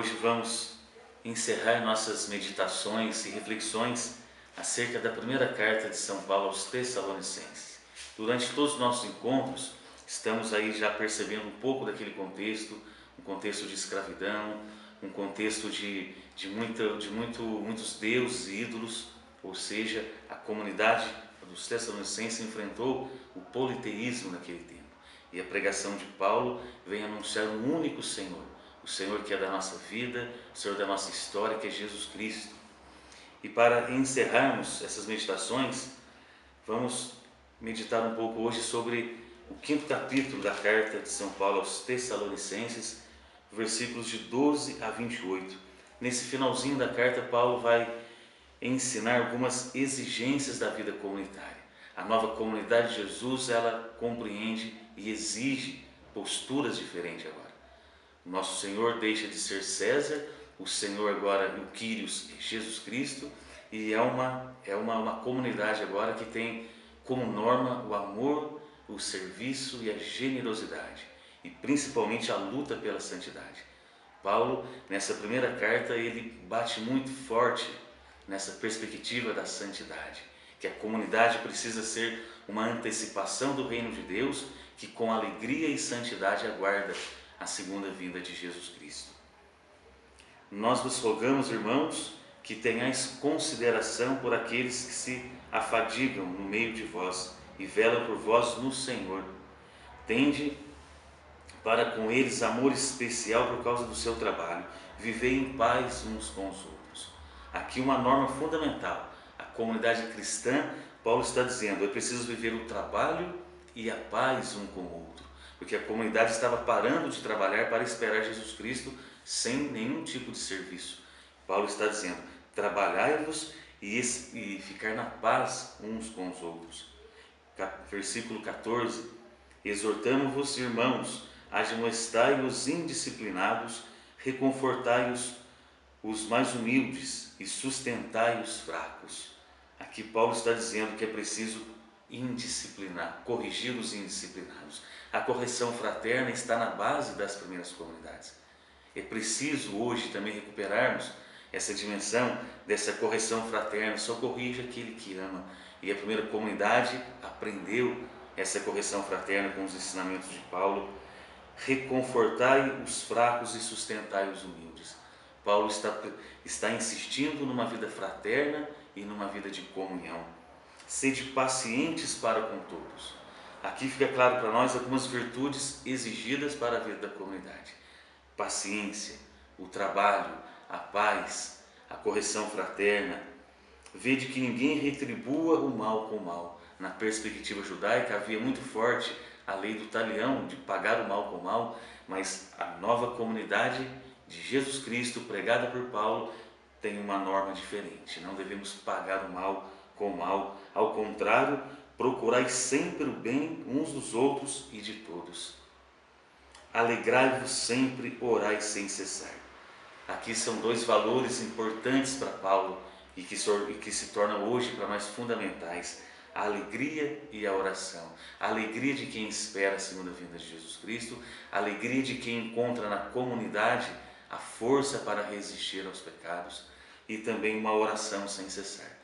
hoje vamos encerrar nossas meditações e reflexões acerca da primeira carta de São Paulo aos Tessalonicenses. Durante todos os nossos encontros, estamos aí já percebendo um pouco daquele contexto, um contexto de escravidão, um contexto de muitos deuses e ídolos, ou seja, a comunidade dos Tessalonicenses enfrentou o politeísmo naquele tempo. E a pregação de Paulo vem anunciar um único Senhor, o Senhor que é da nossa vida, o Senhor da nossa história, que é Jesus Cristo. E para encerrarmos essas meditações, vamos meditar um pouco hoje sobre o 5º capítulo da carta de São Paulo aos Tessalonicenses, versículos de 12 a 28. Nesse finalzinho da carta, Paulo vai ensinar algumas exigências da vida comunitária. A nova comunidade de Jesus, ela compreende e exige posturas diferentes agora. O nosso Senhor deixa de ser César, o Senhor agora, o Kyrios, é Jesus Cristo, e é uma comunidade agora que tem como norma o amor, o serviço e a generosidade, e principalmente a luta pela santidade. Paulo, nessa primeira carta, ele bate muito forte nessa perspectiva da santidade, que a comunidade precisa ser uma antecipação do reino de Deus, que com alegria e santidade aguarda a segunda vinda de Jesus Cristo. Nós vos rogamos, irmãos, que tenhais consideração por aqueles que se afadigam no meio de vós e velam por vós no Senhor. Tende para com eles amor especial por causa do seu trabalho. Vivei em paz uns com os outros. Aqui uma norma fundamental. A comunidade cristã, Paulo está dizendo, é preciso viver o trabalho e a paz um com o outro. Porque a comunidade estava parando de trabalhar para esperar Jesus Cristo sem nenhum tipo de serviço. Paulo está dizendo, trabalhai-vos e ficar na paz uns com os outros. Versículo 14, exortamo-vos, irmãos, admoestai os indisciplinados, reconfortai os mais humildes e sustentai os fracos. Aqui Paulo está dizendo que é preciso indisciplinar, corrigir os indisciplinados. A correção fraterna está na base das primeiras comunidades. É preciso hoje também recuperarmos essa dimensão dessa correção fraterna. Só corrige aquele que ama. E a primeira comunidade aprendeu essa correção fraterna com os ensinamentos de Paulo. Reconfortai os fracos e sustentai os humildes. Paulo está insistindo numa vida fraterna e numa vida de comunhão. Sede pacientes para com todos. Aqui fica claro para nós algumas virtudes exigidas para a vida da comunidade. Paciência, o trabalho, a paz, a correção fraterna. Vede que ninguém retribua o mal com o mal. Na perspectiva judaica havia muito forte a lei do talião, de pagar o mal com o mal, mas a nova comunidade de Jesus Cristo, pregada por Paulo, tem uma norma diferente. Não devemos pagar o mal com o mal. Ao contrário, procurai sempre o bem uns dos outros e de todos. Alegrai-vos sempre, orai sem cessar. Aqui são dois valores importantes para Paulo e que se tornam hoje para nós fundamentais. A alegria e a oração. A alegria de quem espera a segunda vinda de Jesus Cristo, a alegria de quem encontra na comunidade a força para resistir aos pecados e também uma oração sem cessar.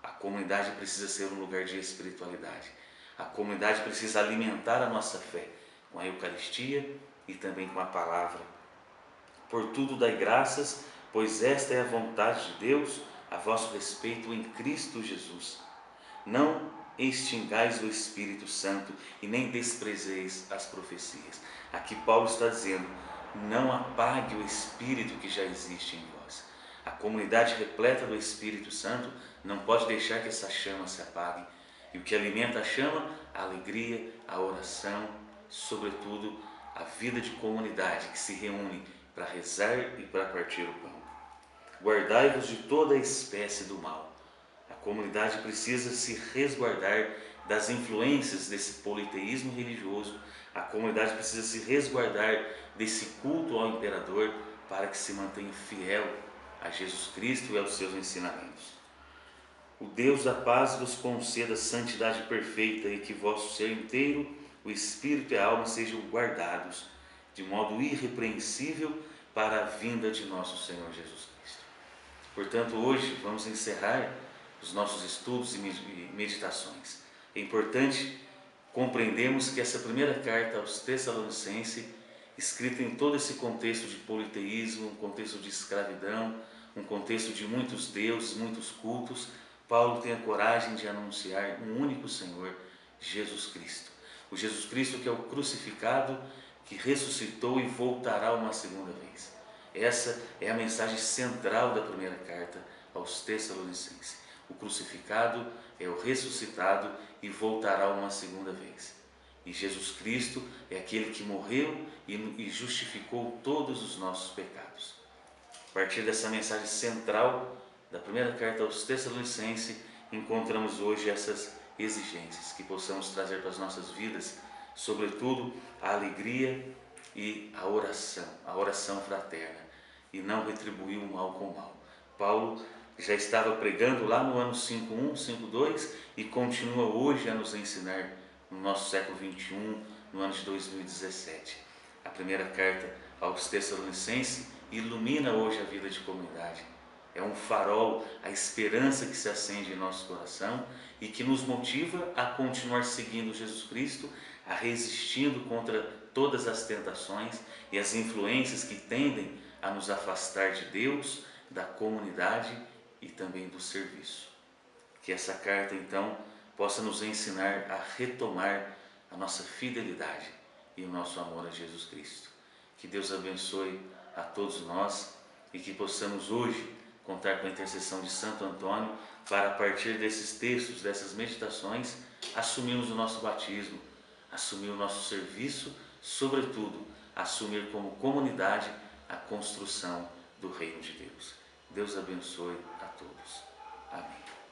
A comunidade precisa ser um lugar de espiritualidade. A comunidade precisa alimentar a nossa fé com a Eucaristia e também com a palavra. Por tudo dai graças, pois esta é a vontade de Deus a vosso respeito em Cristo Jesus. Não extingais o Espírito Santo e nem desprezeis as profecias. Aqui Paulo está dizendo, não apague o Espírito que já existe em vós. A comunidade repleta do Espírito Santo não pode deixar que essa chama se apague. E o que alimenta a chama? A alegria, a oração, sobretudo a vida de comunidade que se reúne para rezar e para partir o pão. Guardai-vos de toda espécie do mal. A comunidade precisa se resguardar das influências desse politeísmo religioso. A comunidade precisa se resguardar desse culto ao imperador para que se mantenha fiel a Jesus Cristo e aos seus ensinamentos. O Deus da paz vos conceda santidade perfeita e que vosso ser inteiro, o espírito e a alma sejam guardados de modo irrepreensível para a vinda de nosso Senhor Jesus Cristo. Portanto, hoje vamos encerrar os nossos estudos e meditações. É importante compreendermos que essa primeira carta aos Tessalonicenses, escrita em todo esse contexto de politeísmo, um contexto de escravidão, um contexto de muitos deuses, muitos cultos, Paulo tem a coragem de anunciar um único Senhor, Jesus Cristo. O Jesus Cristo que é o crucificado, que ressuscitou e voltará uma segunda vez. Essa é a mensagem central da primeira carta aos Tessalonicenses. O crucificado é o ressuscitado e voltará uma segunda vez. E Jesus Cristo é aquele que morreu e justificou todos os nossos pecados. A partir dessa mensagem central da primeira carta aos Tessalonicenses, encontramos hoje essas exigências que possamos trazer para as nossas vidas, sobretudo a alegria e a oração fraterna, e não retribuir o mal com o mal. Paulo já estava pregando lá no ano 51, 52 e continua hoje a nos ensinar no nosso século 21, no ano de 2017. A primeira carta aos Tessalonicenses ilumina hoje a vida de comunidade. É um farol, a esperança que se acende em nosso coração e que nos motiva a continuar seguindo Jesus Cristo, a resistindo contra todas as tentações e as influências que tendem a nos afastar de Deus, da comunidade e também do serviço. Que essa carta, então, possa nos ensinar a retomar a nossa fidelidade e o nosso amor a Jesus Cristo. Que Deus abençoe a todos nós e que possamos hoje contar com a intercessão de Santo Antônio para, a partir desses textos, dessas meditações, assumirmos o nosso batismo, assumir o nosso serviço, sobretudo, assumir como comunidade a construção do reino de Deus. Deus abençoe a todos. Amém.